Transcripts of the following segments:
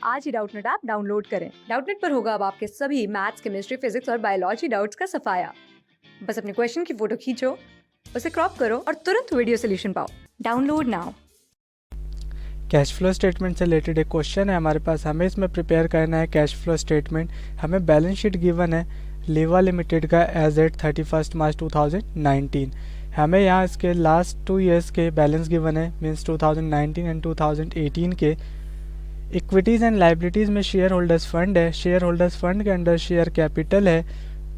आज ही Doubtnut app download करें। Doubtnut पर होगा अब आपके सभी मैथ्स, केमिस्ट्री, फिजिक्स और बायोलॉजी डाउट्स का सफाया। बस अपने क्वेश्चन की फोटो खींचो, उसे क्रॉप करो और तुरंत वीडियो सोल्यूशन पाओ। Download now. Cash flow statement से रिलेटेड एक क्वेश्चन है हमारे पास। हमें इसमें प्रिपेयर करना है कैश फ्लो स्टेटमेंट। हमें बैलेंस शीट गिवन है लीवा लिमिटेड का एज एट 31 मार्च 2019। हमें यहाँ इसके लास्ट 2 ईयर्स के बैलेंस गिवन है, मीन्स 2019 एंड 2018 के। इक्विटीज़ एंड लाइबिलिटीज़ में शेयर होल्डर्स फंड है। शेयर होल्डर्स फंड के अंडर शेयर कैपिटल है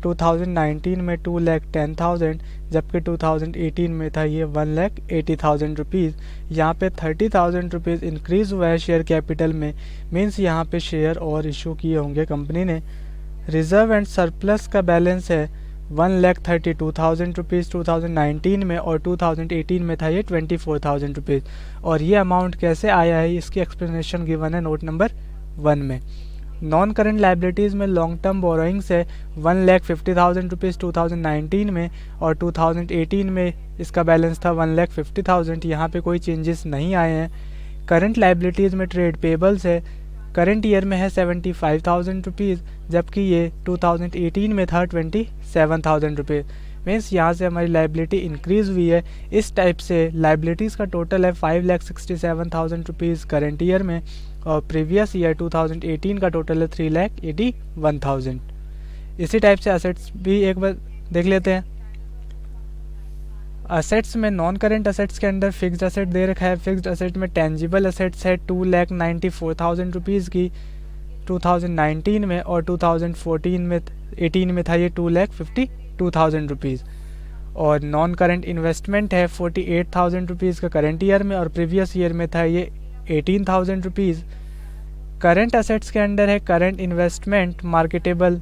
2019 में 2,10,000, जबकि 2018 में था ये 1,80,000 रुपीज़। यहाँ पे 30,000 रुपीज़ इंक्रीज़ हुआ है शेयर कैपिटल में, मीन्स यहाँ पे शेयर और इशू किए होंगे कंपनी ने। रिजर्व एंड सरप्लस का बैलेंस है 1,32,000 रुपीज़ 2019 में, और 2018 में था ये 24,000 रुपीज़। और ये अमाउंट कैसे आया है इसकी एक्सप्लेनेशन गिवन है नोट नंबर 1 में। नॉन करेंट लाइबिलिटीज़ में लॉन्ग टर्म बोरोइंग्स है 1,50,000 रुपीज़ 2019 में, और 2018 में इसका बैलेंस था 1,50,000। यहाँ पे कोई चेंजेस नहीं आए हैं। करंट लाइबिलिटीज़ में ट्रेड पेबल्स है, करंट ईयर में है 75,000 रुपीज़, जबकि ये 2018 में था 27,000 रुपीज़। मीन्स यहाँ से हमारी लाइबिलिटी इंक्रीज़ हुई है। इस टाइप से लाइबिलिटीज़ का टोटल है 5,67,000 रुपीज़ करंट ईयर में, और प्रीवियस ईयर 2018 का टोटल है 3,81,000। इसी टाइप से असेट्स भी एक बार देख लेते हैं। असेट्स में नॉन करेंट असेट्स के अंदर फिक्स्ड असेट दे रखा है। फिक्स्ड असेट में टेंजिबल असेट्स है 2,94,000 रुपीज़ की 2019 में, और 2014 में 18 में था ये 2,52,000 रुपीज़। और नॉन करेंट इन्वेस्टमेंट है 48,000 रुपीज़ का करंट ईयर में, और प्रीवियस ईयर में था ये 18,000 रुपीज़। करंट असेट्स के अंडर है करंट इन्वेस्टमेंट मार्केटेबल,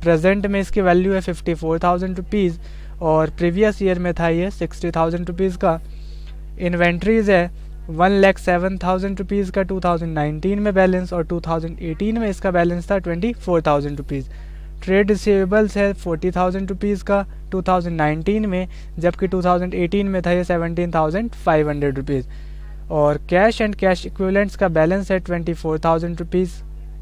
प्रेजेंट में इसकी वैल्यू है 54,000 रुपीज़, और प्रीवियस ईयर में था ये 60,000 रुपीज़ का। इन्वेंट्रीज़ है 1,07,000 रुपीज़ का 2019 में बैलेंस, और 2018 में इसका बैलेंस था 24,000 रुपीज़। ट्रेड रिसीवेबल्स है 40,000 रुपीज़ का 2019 में, जबकि 2018 में था ये 17,500 रुपीज़। और कैश एंड कैश इक्विवेलेंट्स का बैलेंस है 24,000 रुपीज़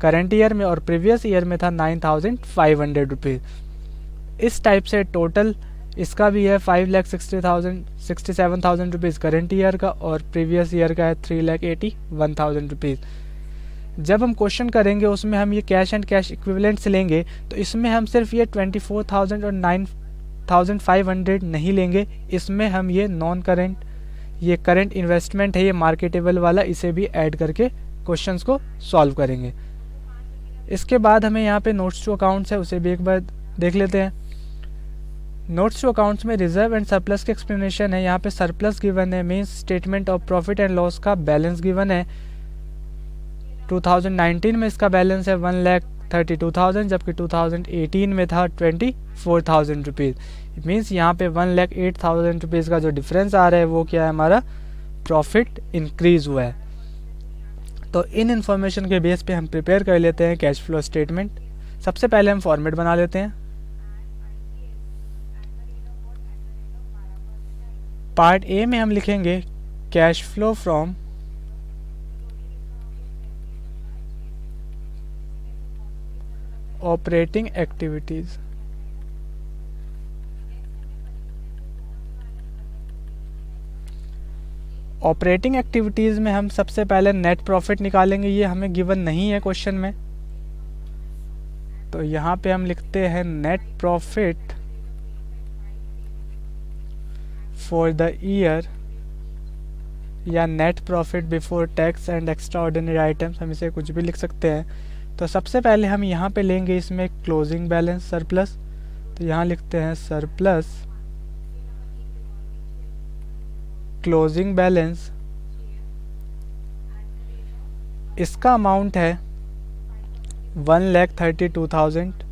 करंट ईयर में, और प्रीवियस ईयर में था 9,500 रुपीज़। इस टाइप से टोटल इसका भी है 5,67,000 रुपीज़ करंट ईयर का, और प्रीवियस ईयर का है 3,81,000 रुपीज़। जब हम क्वेश्चन करेंगे उसमें हम ये कैश एंड कैश इक्विवेलेंट्स लेंगे, तो इसमें हम सिर्फ ये 24,000 और 9,500 नहीं लेंगे। इसमें हम ये नॉन करेंट, ये करंट इन्वेस्टमेंट है, ये मार्केटेबल वाला, इसे भी ऐड करके क्वेश्चंस को सॉल्व करेंगे। इसके बाद हमें यहाँ पे नोट्स टू अकाउंट्स है, उसे भी एक बार देख लेते हैं। नोट्स टू अकाउंट्स में रिजर्व एंड सरप्लस की एक्सप्लेनेशन है। यहाँ पे सरप्लस गिवन है, means statement of profit and loss का बैलेंस गिवन है। 2019 में इसका बैलेंस है 1,32,000, जबकि 2018 में था 24,000 रुपीज़। मीन्स यहाँ पे 1,08,000 रुपीज़ का जो डिफरेंस आ रहा है वो क्या है, हमारा प्रॉफिट इंक्रीज़ हुआ है। तो इन इन्फॉर्मेशन के बेस पे हम प्रिपेयर कर लेते हैं कैश फ्लो स्टेटमेंट। सबसे पहले हम फॉर्मेट बना लेते हैं। पार्ट ए में हम लिखेंगे cash flow from operating activities. Operating activities में हम सबसे पहले नेट प्रॉफिट निकालेंगे। ये हमें गिवन नहीं है क्वेश्चन में, तो यहाँ पे हम लिखते हैं net profit for the year, या net profit before tax and extraordinary items, हम इसे कुछ भी लिख सकते हैं। तो सबसे पहले हम यहाँ पे लेंगे इसमें क्लोजिंग बैलेंस सरप्लस, तो यहाँ लिखते हैं सरप्लस क्लोजिंग बैलेंस। इसका अमाउंट है 1,32,000।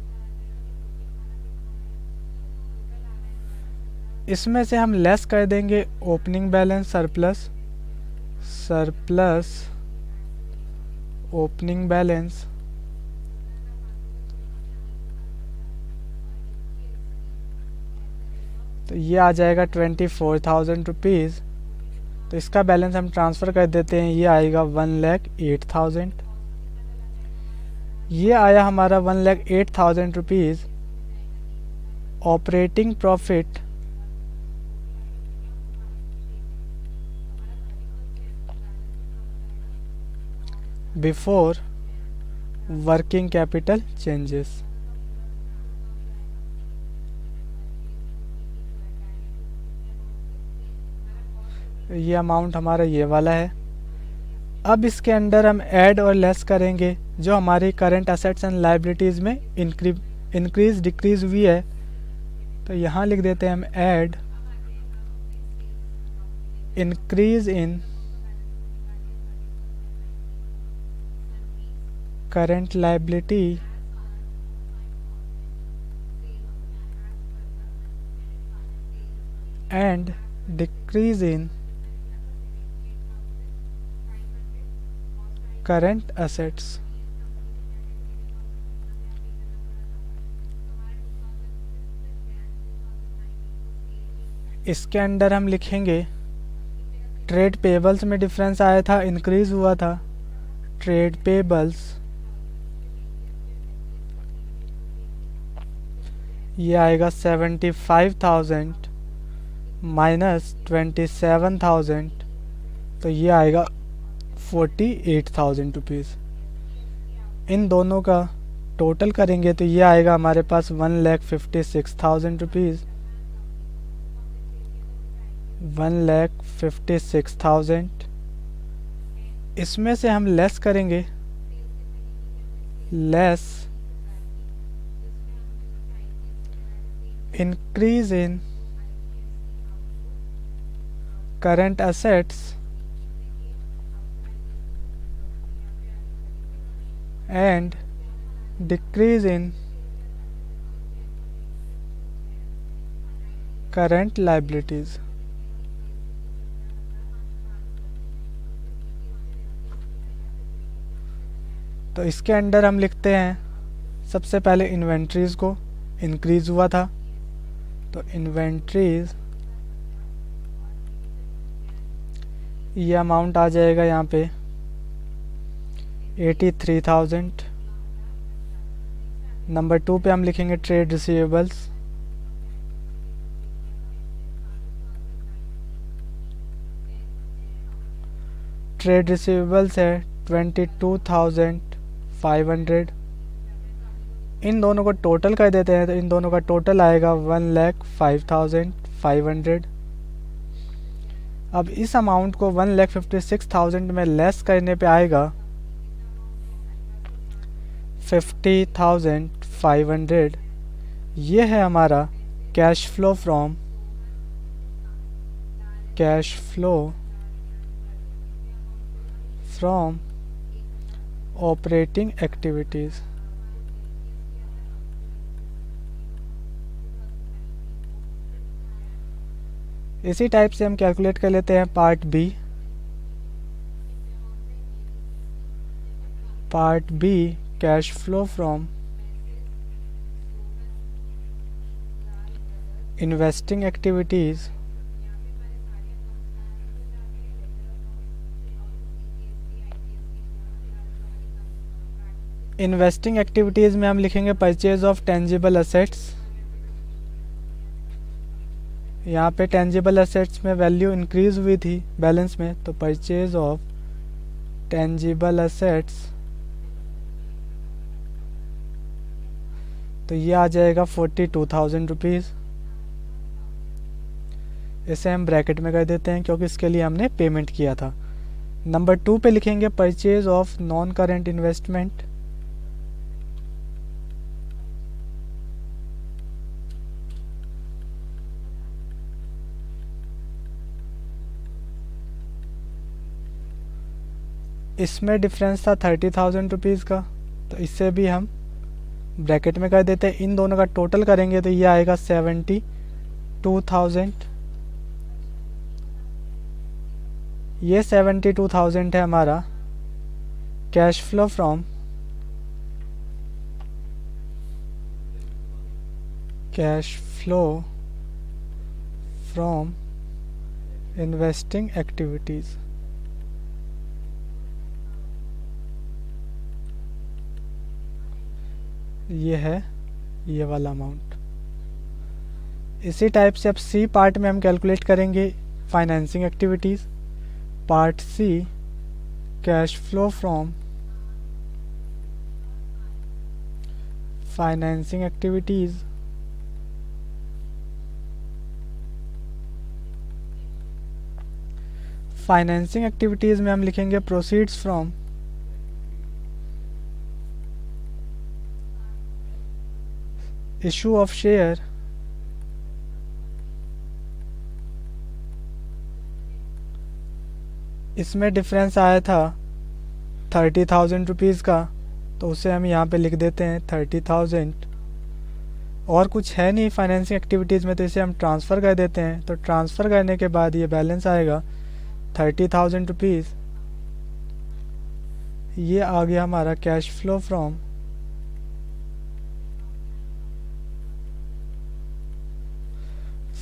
इसमें से हम लेस कर देंगे opening balance surplus opening balance, तो ये आ जाएगा 24,000 रुपीज़। तो इसका बैलेंस हम ट्रांसफ़र कर देते हैं, ये आएगा 1,08,000। ये आया हमारा 1,08,000 rupees operating profit before working capital changes. ये अमाउंट हमारा ये वाला है। अब इसके अंदर हम ऐड और लेस करेंगे जो हमारी करंट असेट्स एंड लायबिलिटीज़ में इंक्रीज डिक्रीज हुई है। तो यहाँ लिख देते हैं हम add increase in current liability and decrease in current assets. इसके अंदर हम लिखेंगे ट्रेड पेबल्स में डिफरेंस आया था, इंक्रीज हुआ था। ट्रेड पेबल्स ये आएगा 75,000 माइनस 27,000, तो ये आएगा 48,000 रुपीज़। इन दोनों का टोटल करेंगे तो ये आएगा हमारे पास 1,56,000 रुपीज़। 1,56,000 इसमें से हम लेस करेंगे, less increase in current assets and decrease in current liabilities. तो इसके अंडर हम लिखते हैं सबसे पहले इन्वेंट्रीज को, इंक्रीज हुआ था तो इन्वेंट्रीज ये अमाउंट आ जाएगा यहाँ पे 83,000। नंबर 2 पे हम लिखेंगे ट्रेड रिसीवेबल्स, ट्रेड रिसीवेबल्स है 22,500। इन दोनों को टोटल कर देते हैं तो इन दोनों का टोटल आएगा 1,05,500। अब इस अमाउंट को 1,56,000 में लेस करने पे आएगा 50,500। ये है हमारा cash flow from operating activities. इसी टाइप से हम कैलकुलेट कर लेते हैं part B cash flow from investing activities investing activities में हम लिखेंगे परचेज ऑफ टेंजिबल असेट्स। यहाँ पे टेंजिबल असेट्स में वैल्यू इंक्रीज हुई थी बैलेंस में, तो परचेज ऑफ टेंजिबल असेट्स तो ये आ जाएगा 42,000 रुपीज़। इसे हम ब्रैकेट में कर देते हैं क्योंकि इसके लिए हमने पेमेंट किया था। नंबर 2 पे लिखेंगे purchase of non current investment, इसमें डिफरेंस था 30,000 रुपीज़ का, तो इससे भी हम ब्रैकेट में कर देते हैं। इन दोनों का टोटल करेंगे तो ये आएगा 72,000। ये 72,000 है हमारा cash flow from investing activities. ये है ये वाला अमाउंट। इसी टाइप से अब सी पार्ट में हम कैलकुलेट करेंगे financing activities. Part C, cash flow from financing activities. Financing activities में हम लिखेंगे proceeds from issue of share इसमें डिफरेंस आया था 30,000 रुपीज़ का, तो उसे हम यहाँ पे लिख देते हैं 30,000। और कुछ है नहीं फाइनेंसिंग एक्टिविटीज़ में, तो इसे हम ट्रांसफ़र कर देते हैं। तो ट्रांसफ़र करने के बाद ये बैलेंस आएगा 30,000 रुपीज़। ये आ गया हमारा cash flow from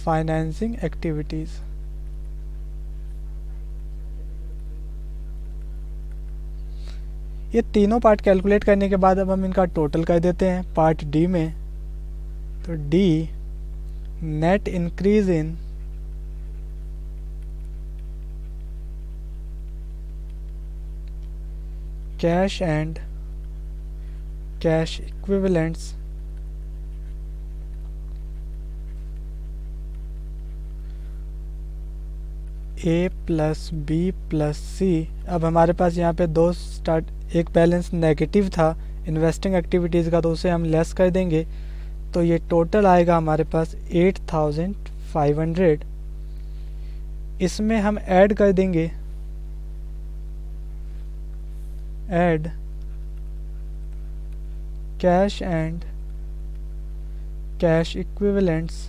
financing activities. ये तीनों पार्ट कैलकुलेट करने के बाद अब हम इनका टोटल कर देते हैं पार्ट डी में। तो D, net increase in cash and cash equivalents A plus B plus C. अब हमारे पास यहाँ पे एक बैलेंस नेगेटिव था इन्वेस्टिंग एक्टिविटीज़ का, तो उसे हम लेस कर देंगे। तो ये टोटल आएगा हमारे पास 8,500। इसमें हम ऐड कर देंगे add cash and cash equivalents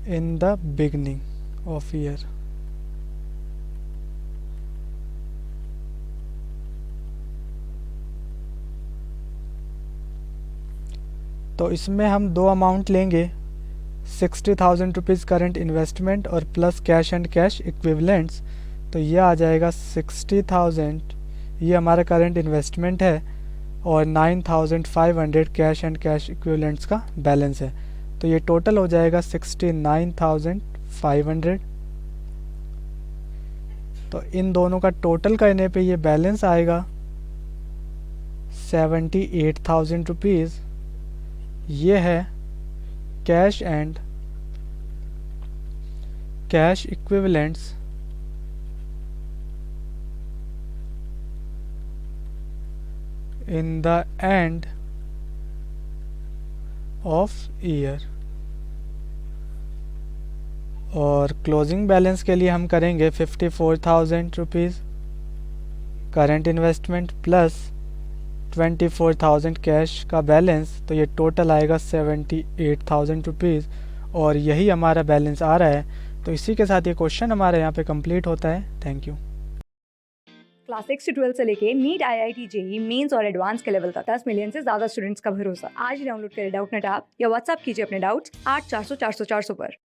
in the beginning of year। तो इसमें हम दो अमाउंट लेंगे, 60,000 रुपीज़ करेंट इन्वेस्टमेंट और plus cash and cash equivalents. तो ये आ जाएगा 60,000, ये हमारा करेंट इन्वेस्टमेंट है, और 9,500 कैश एंड कैश इक्विवेलेंट्स का बैलेंस है। तो ये टोटल हो जाएगा 69,500। तो इन दोनों का टोटल करने पे ये बैलेंस आएगा 78,000 रुपीज़। ये है cash and cash equivalents in the end of year. और क्लोजिंग बैलेंस के लिए हम करेंगे 54,000 rupees current investment plus 24,000 cash का बैलेंस। तो ये टोटल आएगा 78,000 रुपीज़, और यही हमारा बैलेंस आ रहा है। तो इसी के साथ ये क्वेश्चन हमारे यहाँ पे कंप्लीट होता है। Thank you. क्लास 6 से 12 से लेके नीट, IIT, JEE मेंस और एडवांस के लेवल तक 10 मिलियन से ज्यादा स्टूडेंट्स का भरोसा। आज ही डाउनलोड करें डाउटनेट ऐप या व्हाट्सएप कीजिए अपने डाउट्स 8400 400 400 पर।